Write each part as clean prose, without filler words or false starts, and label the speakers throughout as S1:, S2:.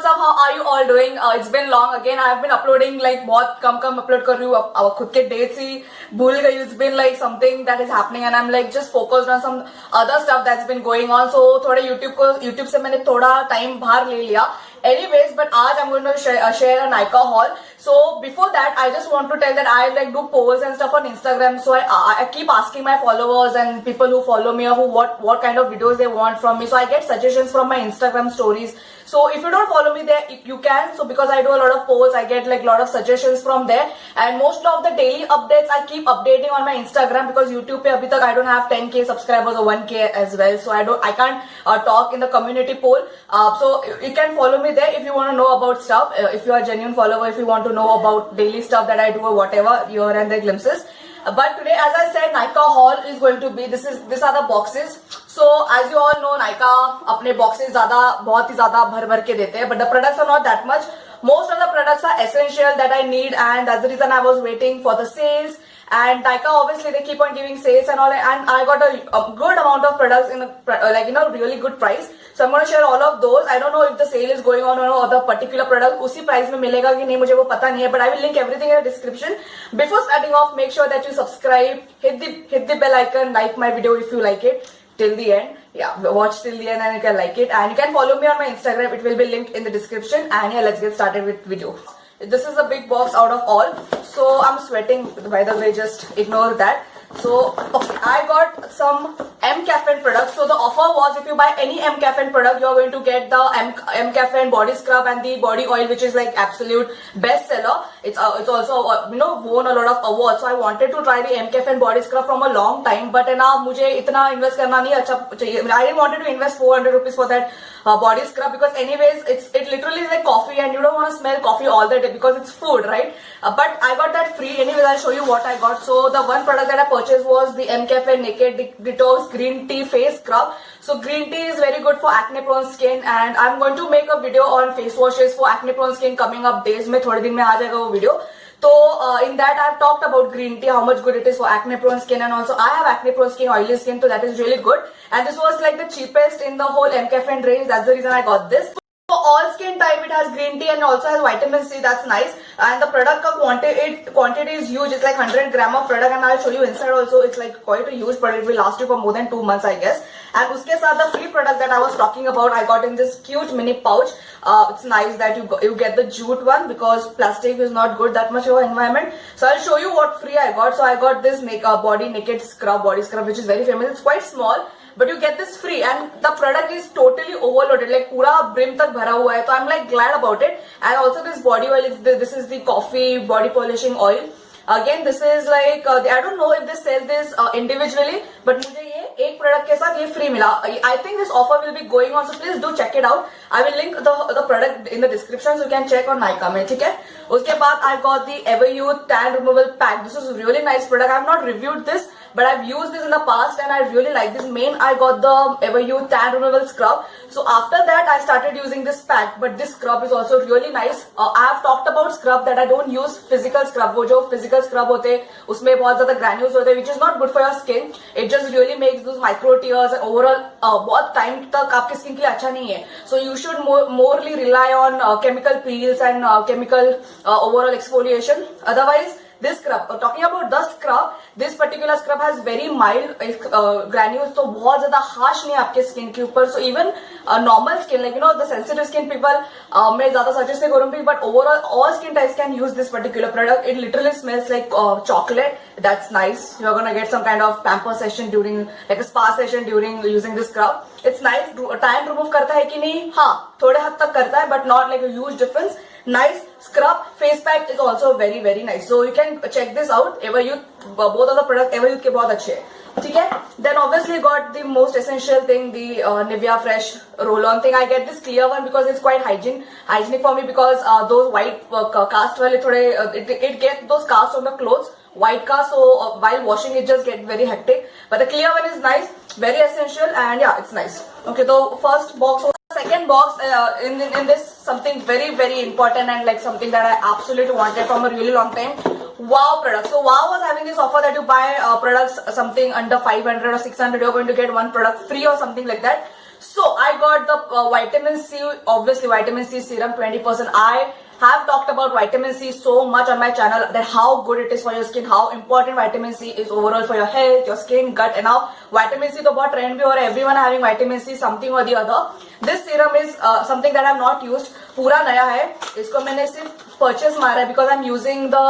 S1: what's up? How are you all doing? It's been long. Again, I have been uploading like बहुत कम upload कर रही हूँ. अब खुद के dates ही भूल गई. It's been like something that is happening and I'm like just focused on some other stuff that's been going on. So थोड़े YouTube से मैंने थोड़ा time बाहर ले लिया. Anyways, but आज I'm going to share a Nykaa haul. So before that, I just want to tell that I like do polls and stuff on Instagram. So I keep asking my followers and people who follow me or who what kind of videos they want from me. So I get suggestions from my Instagram stories. So if you don't follow me there, you can. So because I do a lot of polls, I get like a lot of suggestions from there. And most of the daily updates I keep updating on my Instagram because YouTube pe abhi tak I don't have 10k subscribers or 1k as well. So I can't talk in the community poll. So you can follow me there if you want to know about stuff. If you are a genuine follower, if you want to know about daily stuff that I do or whatever, here and there glimpses. But today, as I said, Nykaa haul is going to be these are the boxes. So as you all know, Nykaa अपने boxes बहुत ही ज़्यादा भर के देते हैं. But the products are not that much. Most of the products are essential that I need, and that's the reason I was waiting for the sales. And Nykaa obviously they keep on giving sales and all, and I got a good amount of products in a really good price. So I'm going to share all of those. I don't know if the sale is going on or the particular product उसी price में मिलेगा कि नहीं मुझे वो पता नहीं है, but I will link everything in the description. Before starting off, make sure that you subscribe, hit the bell icon, like my video if you like it till the end. Yeah, watch till the end and you can like it, and you can follow me on my Instagram. It will be linked in the description. And yeah, let's get started with video. This is a big box out of all, so I'm sweating, by the way, just ignore that. So okay, I got some MCaffeine products. So the offer was if you buy any MCaffeine product, you are going to get the MCaffeine body scrub and the body oil, which is like absolute bestseller. It's also won a lot of awards. So I wanted to try the MCaffeine body scrub from a long time, but ना मुझे इतना invest करना नहीं अच्छा चाहिए. I didn't wanted to invest 400 rupees for that body scrub because anyways it literally is like coffee and you don't want to smell coffee all the day because it's food, right? But I got that free. Anyways, I'll show you what I got. So the one product that I purchased was the MCaffeine Naked Detox Green Tea Face Scrub. So green tea is very good for acne prone skin, and I'm going to make a video on face washes for acne prone skin coming up days में. थोड़े दिन में आ जाएगा वो video. So in that I've talked about green tea, how much good it is for acne prone skin, and also I have acne prone skin, oily skin, so that is really good. And this was like the cheapest in the whole MCaffeine range. That's the reason I got this. For all skin type, it has green tea and also has vitamin C. That's nice. And the product quantity is huge. It's like 100 gram of product, and I'll show you inside also. It's like quite a huge product. It will last you for more than 2 months, I guess. And uske saath the free product that I was talking about, I got in this cute mini pouch. It's nice that you get the jute one because plastic is not good that much for environment. So I'll show you what free I got. So I got this body naked body scrub, which is very famous. It's quite small, but you get this free, and the product is totally overloaded, like पूरा brim तक भरा हुआ है. So I'm like glad about it. And also this body oil this is the coffee body polishing oil. Again, this is like I don't know if they sell this individually, but मुझे ये एक product के साथ ये free मिला. I think this offer will be going on, so please do check it out. I will link the product in the description so you can check on Nykaa में, ठीक है? उसके बाद I got the Everyuth Tan Removal Pack. This is a really nice product. I have not reviewed this, but I've used this in the past and I really like this. I got the Everyuth Tan Removal Scrub. So after that I started using this pack, but this scrub is also really nice. I have talked about scrub that I don't use physical scrub. वो जो physical scrub होते हैं उसमें बहुत ज़्यादा granules होते हैं, which is not good for your skin. It just really makes those micro tears, and overall बहुत time तक आपके skin के लिए अच्छा नहीं है. So you should morely rely on chemical peels and chemical overall exfoliation. Otherwise, this scrub, talking about the scrub, this particular scrub has very mild granules, तो बहुत ज़्यादा harsh नहीं है आपके skin के ऊपर. So even normal skin, like the sensitive skin people, मैं ज़्यादा suggest नहीं करूँगी, but overall all skin types can use this particular product. It literally smells like chocolate. That's nice. You're gonna get some kind of pamper session during, like a spa session during using this scrub. It's nice. Tan remove करता है कि नहीं? हाँ, थोड़े हद तक करता है, but not like a huge difference. Nice scrub. Face pack is also very very nice. So you can check this out. Everyuth, both of the products Everyuth के बहुत अच्छे हैं. ठीक है? Then obviously got the most essential thing, the Nivea Fresh roll-on thing. I get this clear one because it's quite hygienic for me because those white cast वाले थोड़े it gets those cast on the clothes, white cast, so while washing it just get very hectic. But the clear one is nice, very essential, and yeah, it's nice. Okay, the first box. Second box in this something very very important and like something that I absolutely wanted from a really long time. Wow product. So Wow was having this offer that you buy products something under 500 or 600, you're going to get one product free or something like that. So I got the vitamin C, obviously vitamin C serum 20%. I have talked about vitamin C so much on my channel, that how good it is for your skin, how important vitamin C is overall for your health, your skin, gut, and now vitamin C तो बहुत trend भी हो रहा है, everyone having vitamin C something or the other. This serum is something that I have not used, पूरा नया है, इसको मैंने सिर्फ purchase मारा है because I'm using the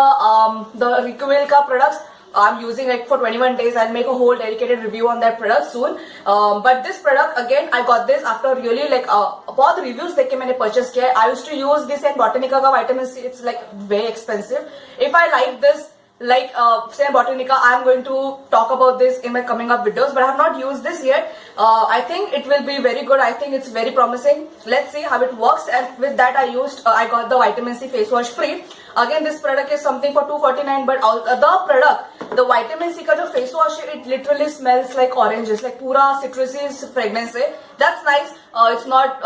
S1: Requil का products. I'm using it for 21 days. I'll make a whole dedicated review on that product soon. But this product again, I got this after really like बहुत reviews देख के मैंने purchase किया है. I used to use this and Botanica का vitamin C. It's like very expensive. If I like this, like say Botanica, I'm going to talk about this in my coming up videos, but I have not used this yet. I think it will be very good. I think it's very promising. Let's see how it works. And with that, I got the vitamin C face wash free. Again, this product is something for $249, but the product, the vitamin C का जो face wash है, it literally smells like oranges, like पूरा citrusy fragrance है. That's nice. It's not,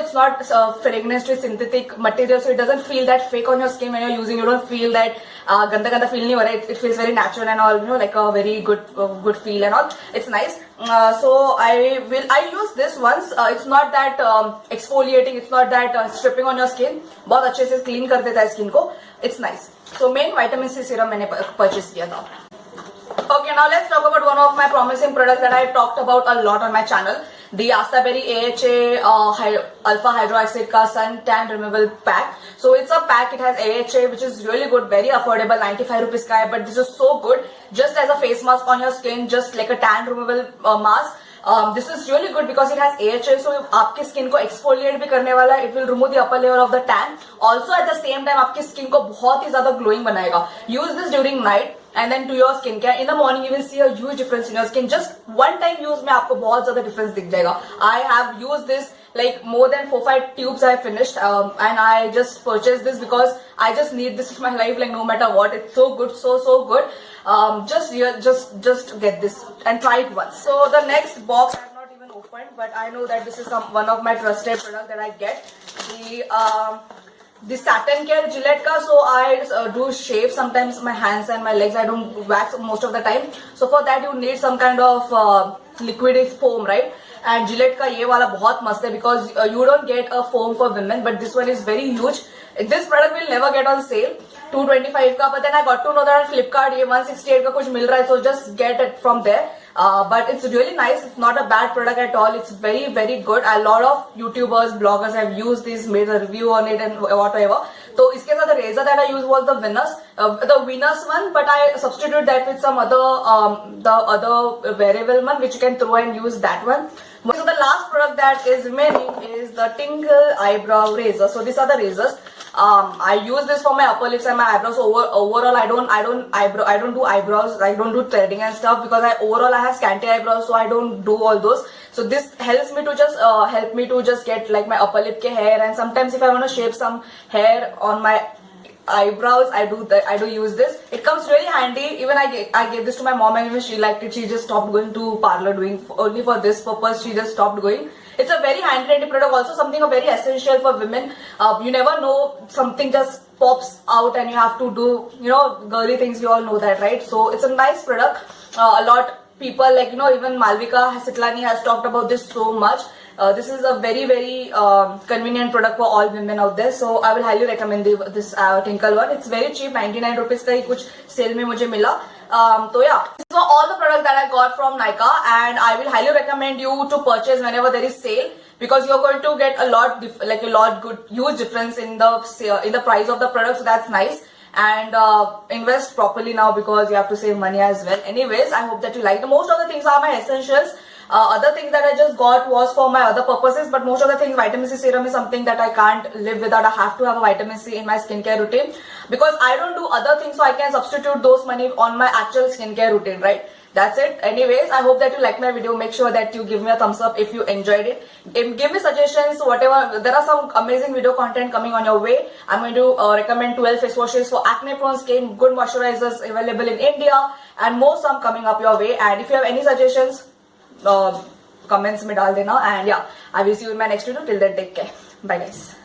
S1: it's not fragrance with synthetic material, so it doesn't feel that fake on your skin when you're using. You don't feel that ganda feel नहीं हो रहा है. It feels very natural and all, like a very good feel and all. It's nice. So I use this once. It's not that exfoliating. It's not that stripping on your skin. बहुत अच्छे से clean कर देता है skin को. It's nice. So main vitamin C serum मैंने purchase किया था. Okay, now let's talk about one of my promising products that I talked about a lot on my channel. The Astaberry AHA Alpha Hydroxide ka Sun Tan Removal Pack. So it's a pack, it has AHA which is really good, very affordable, 95 rupees ka hai, but this is so good, just as a face mask on your skin, just like a tan removal mask. This is really good because it has AHA, so आपके skin को exfoliate भी करने वाला है. It will remove the upper layer of the tan. Also at the same time आपके skin को बहुत ही ज़्यादा glowing बनाएगा. Use this during night and then do your skincare. In the morning you will see a huge difference in your skin. Just one time use में आपको बहुत ज़्यादा difference दिख जाएगा. I have used this like more than 4-5 tubes I finished, and I just purchased this because I just need this in my life, like no matter what. It's so good, so good. Just get this and try it once. So the next box I have not even opened, but I know that this is one of my trusted products that I get. The Satin Care Gillette ka. So I do shave sometimes my hands and my legs. I don't wax most of the time. So for that you need some kind of liquid foam, right? And Gillette का ये वाला बहुत मस्त है because you don't get a foam for women, but this one is very huge. This product will never get on sale, 225 का, but then I got to know that on Flipkart ये 168 का कुछ मिल रहा है, so just get it from there. But it's really nice. It's not a bad product at all. It's very good. A lot of YouTubers, bloggers have used this, made a review on it and whatever. So इसके साथ the razor that I used was the Venus one, but I substituted that with some the other wearable one which you can throw and use that one. So the last product that is remaining is the Tinkle Eyebrow Razor. So these are the razors. I use this for my upper lips and my eyebrows. So overall, I don't do eyebrows. I don't do threading and stuff because I have scanty eyebrows, so I don't do all those. So this helps me to just get like my upper lip ke hair, and sometimes if I want to shape some hair on my eyebrows, I do use this. It comes really handy. Even I gave this to my mom and even she liked it. She just stopped going to parlor only for this purpose. She just stopped going. It's a very handy product. Also something very essential for women. You never know, something just pops out and you have to do, girly things. You all know that, right? So it's a nice product. A lot people like, even Malvika Sitlani has talked about this so much. This is a very convenient product for all women out there. So I will highly recommend this Tinkle one. It's very cheap, 99 rupees का ही कुछ sale में मुझे मिला. So yeah, so all the products that I got from Nykaa, and I will highly recommend you to purchase whenever there is sale, because you're going to get a lot huge difference in the price of the product. So that's nice. And invest properly now because you have to save money as well. Anyways, I hope that you like. Most of the things are my essentials. Other things that I just got was for my other purposes, but most of the things, vitamin C serum is something that I can't live without. I have to have a vitamin C in my skincare routine because I don't do other things, so I can substitute those money on my actual skincare routine, right? That's it. Anyways, I hope that you like my video. Make sure that you give me a thumbs up if you enjoyed it. Give me suggestions, whatever. There are some amazing video content coming on your way. I'm going to recommend 12 face washes for acne prone skin, good moisturizers available in India, and more some coming up your way. And if you have any suggestions, comments में डाल देना. And yeah, I will see you in my next video. Till then, take care. Bye guys.